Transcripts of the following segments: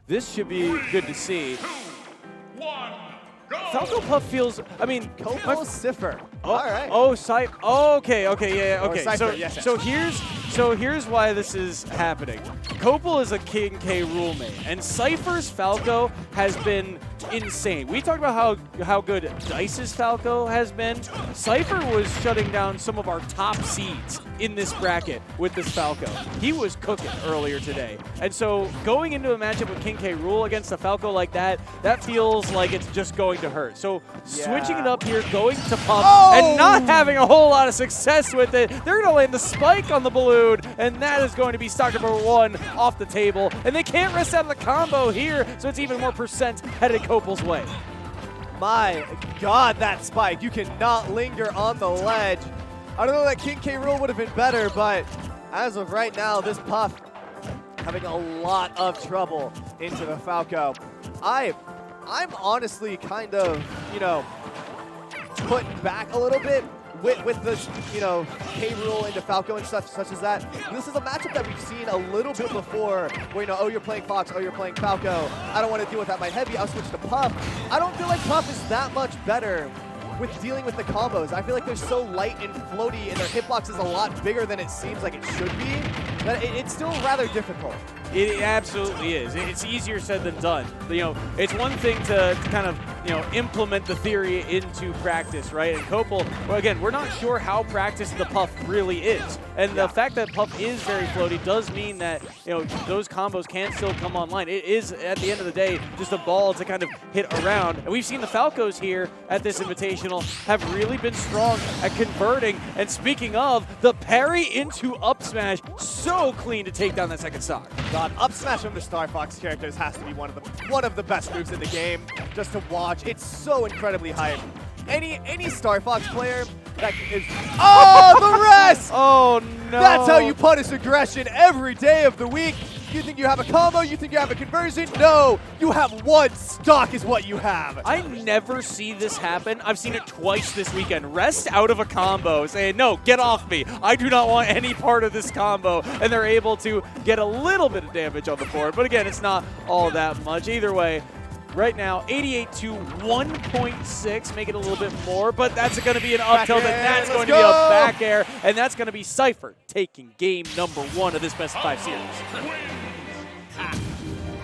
this should be good to see. Falco Puff feels, I mean, Kople Syphir. Oh, all right. Oh, okay, okay. Syphir, yes. So here's why this is happening. Kople is a King K Rool main, and Syphir's Falco has been insane. We talked about how good Dice's Falco has been. Syphir was shutting down some of our top seeds in this bracket with this Falco. He was cooking earlier today. And so going into a matchup with King K Rool against a Falco like that feels like it's just going to hurt. So switching it up here, going to Puff, and not having a whole lot of success with it. They're going to land the spike on the balloon, and that is going to be stock number 1 off the table. And they can't rest out of the combo here, so it's even more percent headed Kople's way. My God, that spike. You cannot linger on the ledge. I don't know that King K. Rool would have been better, but as of right now, this Puff having a lot of trouble into the Falco. I'm honestly kind of, putting back a little bit with this, K. Rool into Falco and stuff such as that. This is a matchup that we've seen a little bit before where, oh, you're playing Fox, oh, you're playing Falco. I don't want to deal with that my heavy. I'll switch to Puff. I don't feel like Puff is that much better with dealing with the combos. I feel like they're so light and floaty, and their hitbox is a lot bigger than it seems like it should be, that it's still rather difficult. It absolutely is. It's easier said than done. It's one thing to kind of, implement the theory into practice, right? And Kople, well, again, we're not sure how practiced the Puff really is. And the fact that Puff is very floaty does mean that, those combos can still come online. It is, at the end of the day, just a ball to kind of hit around. And we've seen the Falcos here at this Invitational have really been strong at converting. And speaking of, the parry into up smash, so clean to take down that second stock. God, up smash from the Star Fox characters has to be one of the best moves in the game. Just to watch, it's so incredibly hype. Any Star Fox player that is the rest. Oh no! That's how you punish aggression every day of the week. You think you have a combo? You think you have a conversion? No, you have one stock is what you have. I never see this happen. I've seen it twice this weekend. Rest out of a combo, saying, no, get off me. I do not want any part of this combo. And they're able to get a little bit of damage on the board. But again, it's not all that much. Either way, right now, 88 to 1.6, make it a little bit more, but that's going to be an up tilt, and that's going to be a back air, and that's going to be Syphir taking game number 1 of this best of 5 series.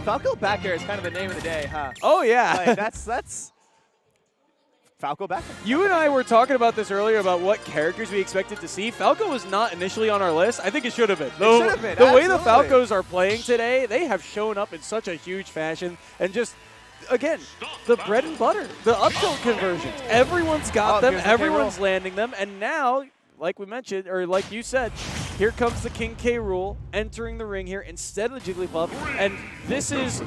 Falco back air is kind of the name of the day, huh? Oh, yeah. Like, that's Falco back air. You and I were talking about this earlier about what characters we expected to see. Falco was not initially on our list. I think it should have been. It should have been, the way the Falcos are playing today, they have shown up in such a huge fashion, and just again, the bread and butter, the up tilt conversions. Everyone's got them, everyone's landing them, and now, like we mentioned, or like you said, here comes the King K. Rool entering the ring here instead of the Jigglypuff, and this is,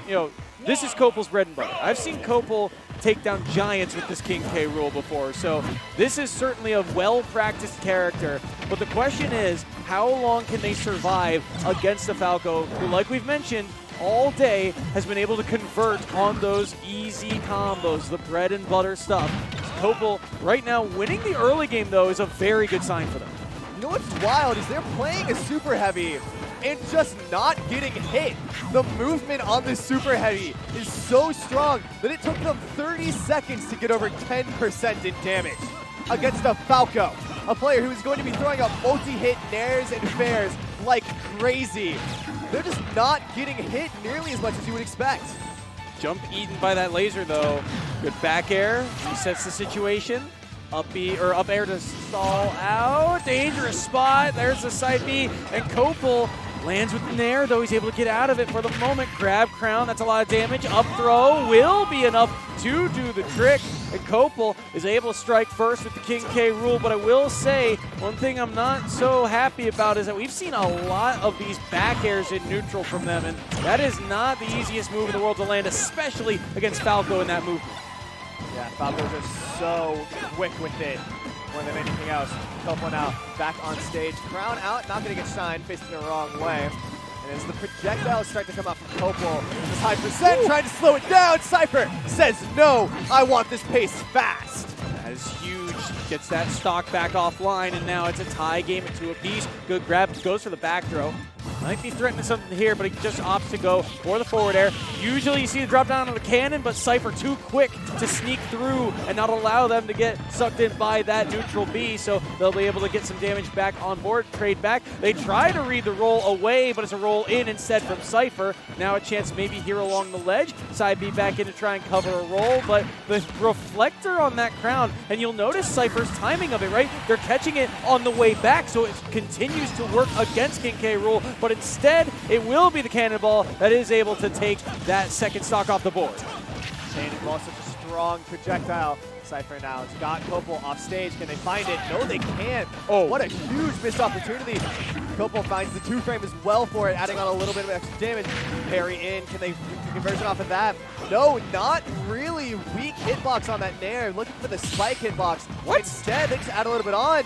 this is Kople's bread and butter. I've seen Kople take down giants with this King K. Rool before, so this is certainly a well-practiced character, but the question is, how long can they survive against a Falco who, like we've mentioned, all day has been able to convert on those easy combos, the bread and butter stuff. Kople right now winning the early game, though, is a very good sign for them. You know what's wild is they're playing a super heavy and just not getting hit. The movement on this super heavy is so strong that it took them 30 seconds to get over 10% in damage against a Falco, a player who is going to be throwing up multi-hit nairs and fairs like crazy. They're just not getting hit nearly as much as you would expect. Jump eaten by that laser, though. Good back air, resets the situation. Up air to stall out. Dangerous spot. There's the side B, and Kople lands with the nair, though he's able to get out of it for the moment. Grab crown, that's a lot of damage. Up throw will be enough to do the trick. And Kople is able to strike first with the King K. Rool, but I will say, one thing I'm not so happy about is that we've seen a lot of these back airs in neutral from them, and that is not the easiest move in the world to land, especially against Falco in that movement. Yeah, Falco's are so quick with it more than anything else. Kople now back on stage. Crown out, not going to get shined, facing the wrong way. And as the projectiles start to come out from Kople, this high percent trying to slow it down, Syphir says, no, I want this pace fast. That is huge. Gets that stock back offline, and now it's a tie game at 2 apiece. Good grab, goes for the back throw. Might be threatening something here, but he just opts to go for the forward air. Usually you see the drop down on the cannon, but Syphir too quick to sneak through and not allow them to get sucked in by that neutral B, so they'll be able to get some damage back on board, trade back. They try to read the roll away, but it's a roll in instead from Syphir. Now a chance maybe here along the ledge. Side B back in to try and cover a roll, but the reflector on that crown, and you'll notice Syphir's timing of it, right? They're catching it on the way back, so it continues to work against King K. Rool, but instead it will be the cannonball that is able to take that second stock off the board. Cannonball, such a strong projectile. Syphir now has got Kople off stage. Can they find it? No, they can't. Oh, what a huge missed opportunity. Kople finds the 2-frame as well for it, adding on a little bit of extra damage. Parry in. Can they conversion off of that? No, not really. Weak hitbox on that Nair. Looking for the spike hitbox. What? Instead, they just add a little bit on.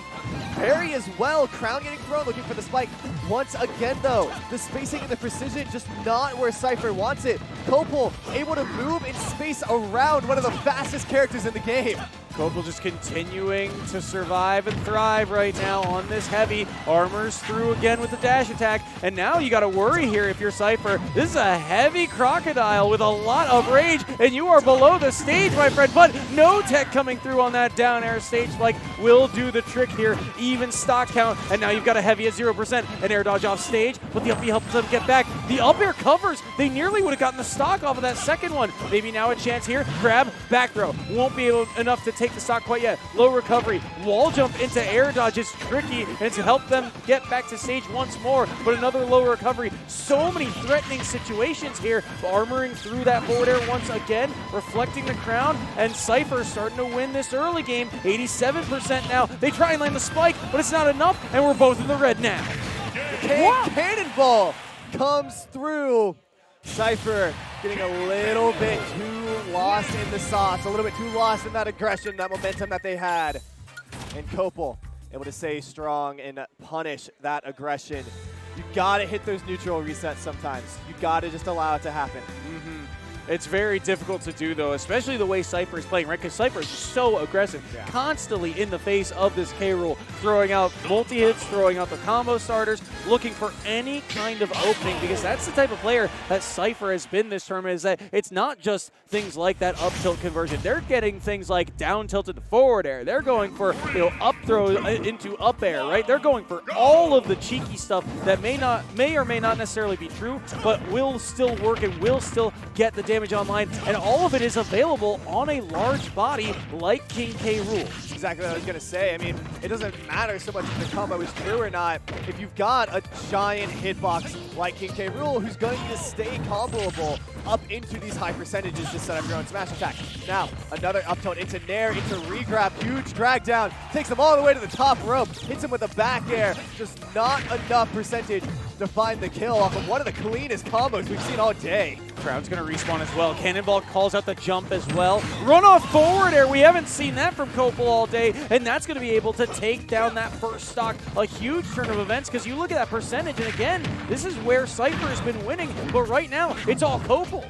Parry as well. Crown getting thrown, looking for the spike. Once again, though, the spacing and the precision just not where Syphir wants it. Kople able to move in space around one of the fastest characters in the game. Kople just continuing to survive and thrive right now on this heavy. Armors through again with the dash attack. And now you got to worry here if you're Syphir. This is a heavy crocodile with a lot of rage, and you are below the stage, my friend. But no tech coming through on that down air. Stage spike will do the trick here. Even stock count. And now you've got a heavy at 0%. An air dodge off stage, but the up B helps them get back. The up air covers. They nearly would have gotten the stock off of that second one. Maybe now a chance here. Grab, back throw. Won't be enough to take the stock quite yet. Low recovery. Wall jump into air dodge is tricky, and it's helped them get back to stage once more, but another low recovery. So many threatening situations here. Armoring through that forward air once again, reflecting the crown, and Syphir starting to win this early game. 87% now. They try and land the spike, but it's not enough, and we're both in the red now. Cannonball comes through. Syphir getting a little bit too lost in the sauce, a little bit too lost in that aggression, that momentum that they had. And Kople able to stay strong and punish that aggression. You gotta hit those neutral resets sometimes. You gotta just allow it to happen. It's very difficult to do, though, especially the way Syphir is playing, right? Because Syphir is so aggressive, constantly in the face of this K. Rool, throwing out multi-hits, throwing out the combo starters, looking for any kind of opening, because that's the type of player that Syphir has been this tournament, is that it's not just things like that up tilt conversion. They're getting things like down tilted forward air. They're going for, up throw into up air, right? They're going for all of the cheeky stuff that may or may not necessarily be true, but will still work and will still get the damage online, and all of it is available on a large body like King K. Rool. That's exactly what I was going to say. I mean, it doesn't matter so much if the combo is true or not. If you've got a giant hitbox like King K. Rool who's going to stay comboable up into these high percentages to set up your own smash attack. Now, another up tilt into Nair, into regrab, huge drag down, takes him all the way to the top rope, hits him with a back air, just not enough percentage to find the kill off of one of the cleanest combos we've seen all day. Crowd's going to respawn as well. Cannonball calls out the jump as well. Run off forward air. We haven't seen that from Kople all day, and that's going to be able to take down that first stock. A huge turn of events, because you look at that percentage, and again, this is where Syphir has been winning, but right now, it's all Kople.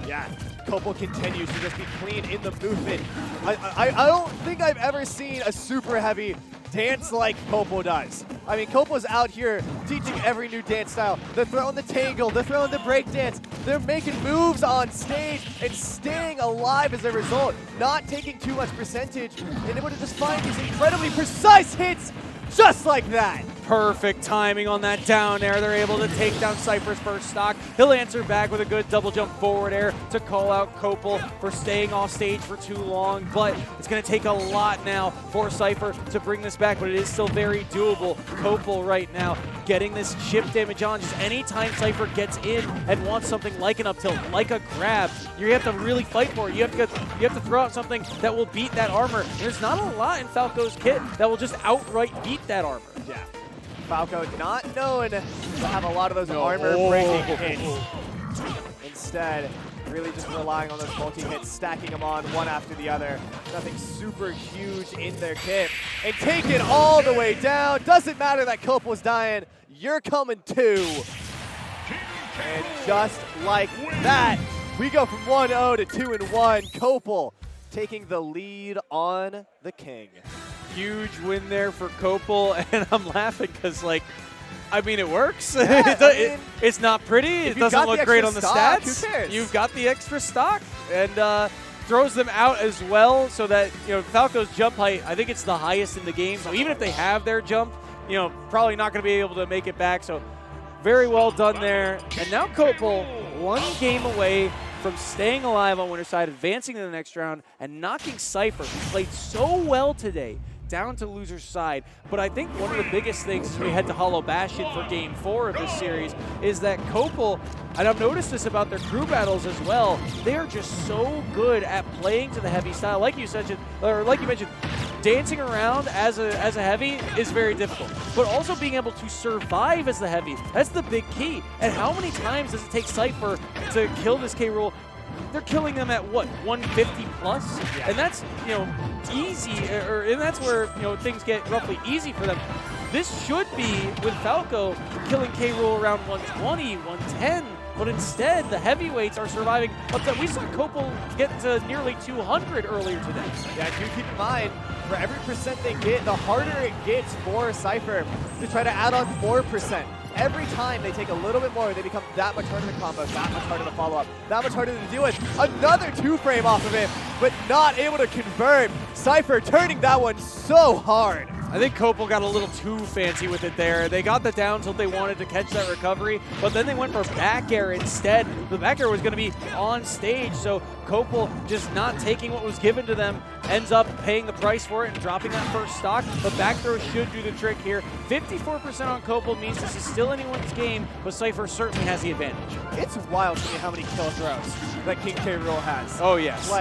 Yeah, Kople continues to just be clean in the movement. I don't think I've ever seen a super heavy dance like Kople does. I mean, Kople's out here teaching every new dance style. They're throwing the tangle, they're throwing the break dance. They're making moves on stage and staying alive as a result, not taking too much percentage, and able to just find these incredibly precise hits just like that. Perfect timing on that down air. They're able to take down Syphir's first stock. He'll answer back with a good double jump forward air to call out Kople for staying off stage for too long, but it's going to take a lot now for Syphir to bring this back, but it is still very doable. Kople right now getting this chip damage on. Just anytime Syphir gets in and wants something like an up tilt, like a grab, you have to really fight for it. You have to throw out something that will beat that armor. There's not a lot in Falco's kit that will just outright beat that armor. Yeah. Falco not known to have a lot of those armor-breaking hits. Instead, really just relying on those multi-hits, stacking them on one after the other. Nothing super huge in their kit. And take it all the way down. Doesn't matter that Kople was dying. You're coming too. And just like that, we go from 1-0 to 2-1. Kople taking the lead on the King. Huge win there for Kople, and I'm laughing because, like, I mean, it works. Yeah, it's not pretty. It doesn't look great on the stock, stats. who cares? You've got the extra stock, and throws them out as well, so that Falco's jump height, I think it's the highest in the game. So even if they have their jump, probably not going to be able to make it back. So very well done there. And now Kople, one game away from staying alive on winner's side, advancing to the next round, and knocking Syphir, who played so well today, down to loser's side. But I think one of the biggest things as we head to Hollow Bastion for Game 4 of this series is that Kople, and I've noticed this about their crew battles as well, they are just so good at playing to the heavy style. Like you mentioned, dancing around as a heavy is very difficult. But also being able to survive as the heavy, that's the big key. And how many times does it take Syphir to kill this K-Rool? They're killing them at what, 150 plus? Yeah. And that's easy, and that's where things get roughly easy for them. This should be with Falco killing K-Rool around 120, 110, but instead the heavyweights are surviving up to, we saw Kople get to nearly 200 earlier today. Yeah, do keep in mind, for every percent they get, the harder it gets for Syphir to try to add on more percent. Every time they take a little bit more, they become that much harder to combo, that much harder to follow up, that much harder to deal with. Another 2-frame off of him, but not able to convert. Syphir turning that one so hard. I think Kople got a little too fancy with it there. They got the down tilt they wanted to catch that recovery, but then they went for back air instead. The back air was going to be on stage, so Kople just not taking what was given to them, ends up paying the price for it and dropping that first stock. But back throw should do the trick here. 54% on Kople means this is still anyone's game, but Syphir certainly has the advantage. It's wild to me how many kill throws that King K. Rool has. Oh, yes.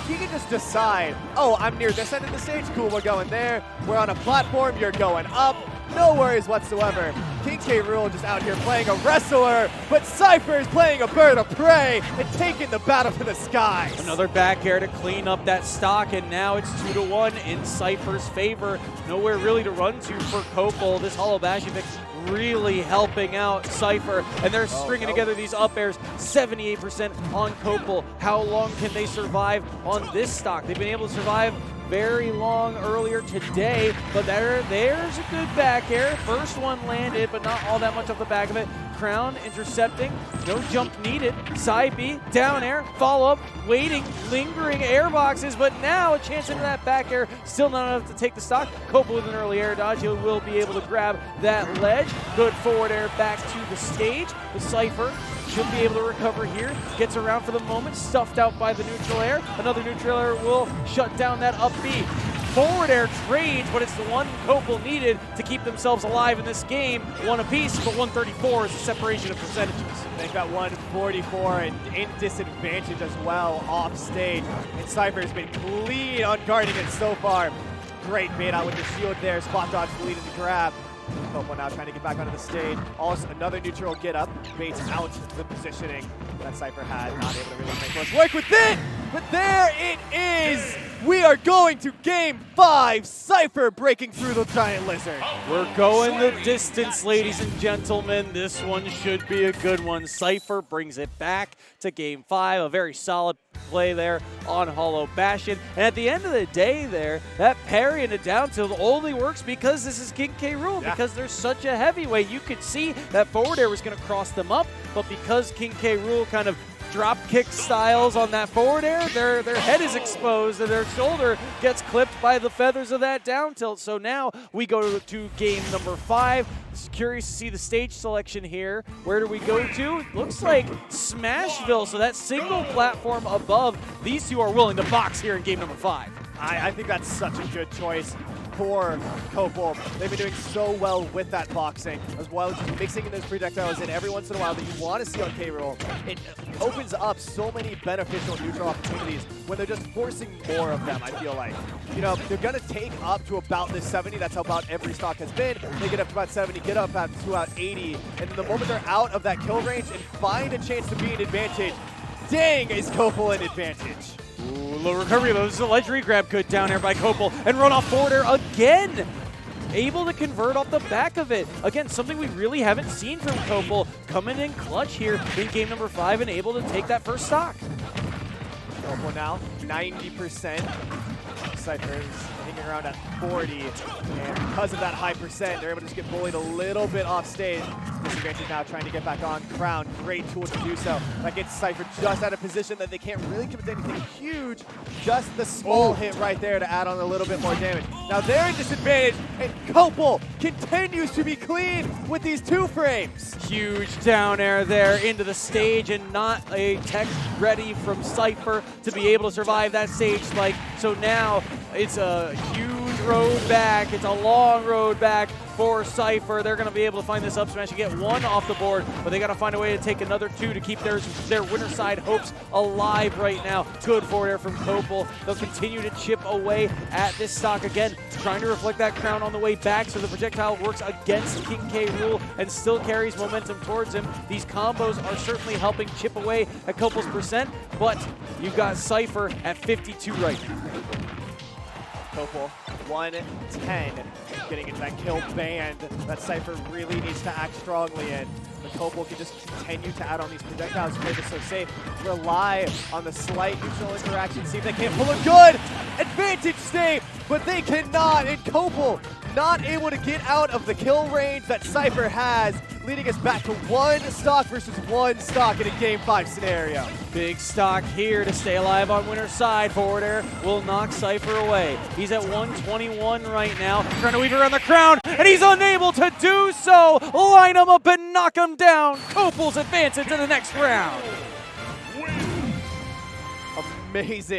He can just decide, oh, I'm near this end of the stage, cool, we're going there. We're on a platform, you're going up. No worries whatsoever. King K. Rool just out here playing a wrestler, but Syphir is playing a bird of prey and taking the battle to the skies. Another back air to clean up that stock, and now it's 2-1 in Syphir's favor. Nowhere really to run to for Kople. This Hollow Bastion pick really helping out Syphir, and they're stringing together these up airs. 78% on Kople. How long can they survive on this stock? They've been able to survive very long earlier today, but there's a good back air. First one landed, but not all that much off the back of it. Crown intercepting, no jump needed. Side B, down air, follow up, waiting, lingering air boxes, but now a chance into that back air, still not enough to take the stock. Kople with an early air dodge, he will be able to grab that ledge. Good forward air back to the stage. The Syphir should be able to recover here. Gets around for the moment, stuffed out by the neutral air. Another neutral air will shut down that up B. Forward air trades, but it's the one Kople needed to keep themselves alive in this game. One apiece, but 134 is the separation of percentages. They've got 144 and in disadvantage as well off stage. And Syphir has been clean on guarding it so far. Great bait out with the shield there. Spot dodge leading the grab. Kople now trying to get back onto the stage. Also, another neutral get up, baits out the positioning that Syphir had. Not able to really make much work with it, but there it is. We are going to Game 5. Syphir breaking through the Giant Lizard. We're going the distance, ladies and gentlemen. This one should be a good one. Syphir brings it back to Game 5. A very solid play there on Hollow Bastion. And at the end of the day there, that parry and a down tilt only works because this is King K. Rool, because there's such a heavyweight. You could see that forward air was going to cross them up, but because King K. Rool kind of drop kick styles on that forward air, their head is exposed and their shoulder gets clipped by the feathers of that down tilt. So now we go to game number 5. Curious to see the stage selection here. Where do we go to? Looks like Smashville, so that single platform above. These two are willing to box here in game number 5. I think that's such a good choice for Kople. They've been doing so well with that boxing, as well as just mixing in those projectiles in every once in a while that you want to see on K-Rool. It opens up so many beneficial neutral opportunities when they're just forcing more of them, I feel like. You know, they're going to take up to about this 70. That's how about every stock has been. They get up to about 70, get up to about 80. And the moment they're out of that kill range and find a chance to be an advantage, dang, is Kople an advantage. Ooh, low recovery though. This is a ledge regrab good down here by Kople, and run off forward air again. Able to convert off the back of it. Again, something we really haven't seen from Kople. Coming in clutch here in game number 5 and able to take that first stock. Kople now, 90%. Syphir's hanging around at 40. And because of that high percent, they're able to just get bullied a little bit off stage. Disadvantage now trying to get back on. Crown, great tool to do so. That gets Syphir just out of position that they can't really commit to anything huge. Just the small hit right there to add on a little bit more damage. Now they're in disadvantage, and Kople continues to be clean with these 2 frames. Huge down air there into the stage, and not a tech ready from Syphir to be able to survive that stage spike. So now it's a huge road back. It's a long road back for Syphir. They're going to be able to find this up smash and get 1 off the board, but they got to find a way to take another 2 to keep their winner side hopes alive right now. Good forward air from Kople. They'll continue to chip away at this stock again, trying to reflect that crown on the way back so the projectile works against King K. Rool and still carries momentum towards him. These combos are certainly helping chip away at Kople's percent, but you've got Syphir at 52 right now. Kople, 110, getting into that kill band that Syphir really needs to act strongly in. But Kople can just continue to add on these projectiles, play this so safe, rely on the slight neutral interaction, see if they can't pull a good advantage stay, but they cannot, and Kople not able to get out of the kill range that Syphir has, leading us back to 1 stock versus 1 stock in a Game 5 scenario. Big stock here to stay alive on winner's side. Forward air will knock Syphir away. He's at 121 right now, trying to weave around the crown, and he's unable to do so. Line him up and knock him down. Kople's advances to the next round. Amazing.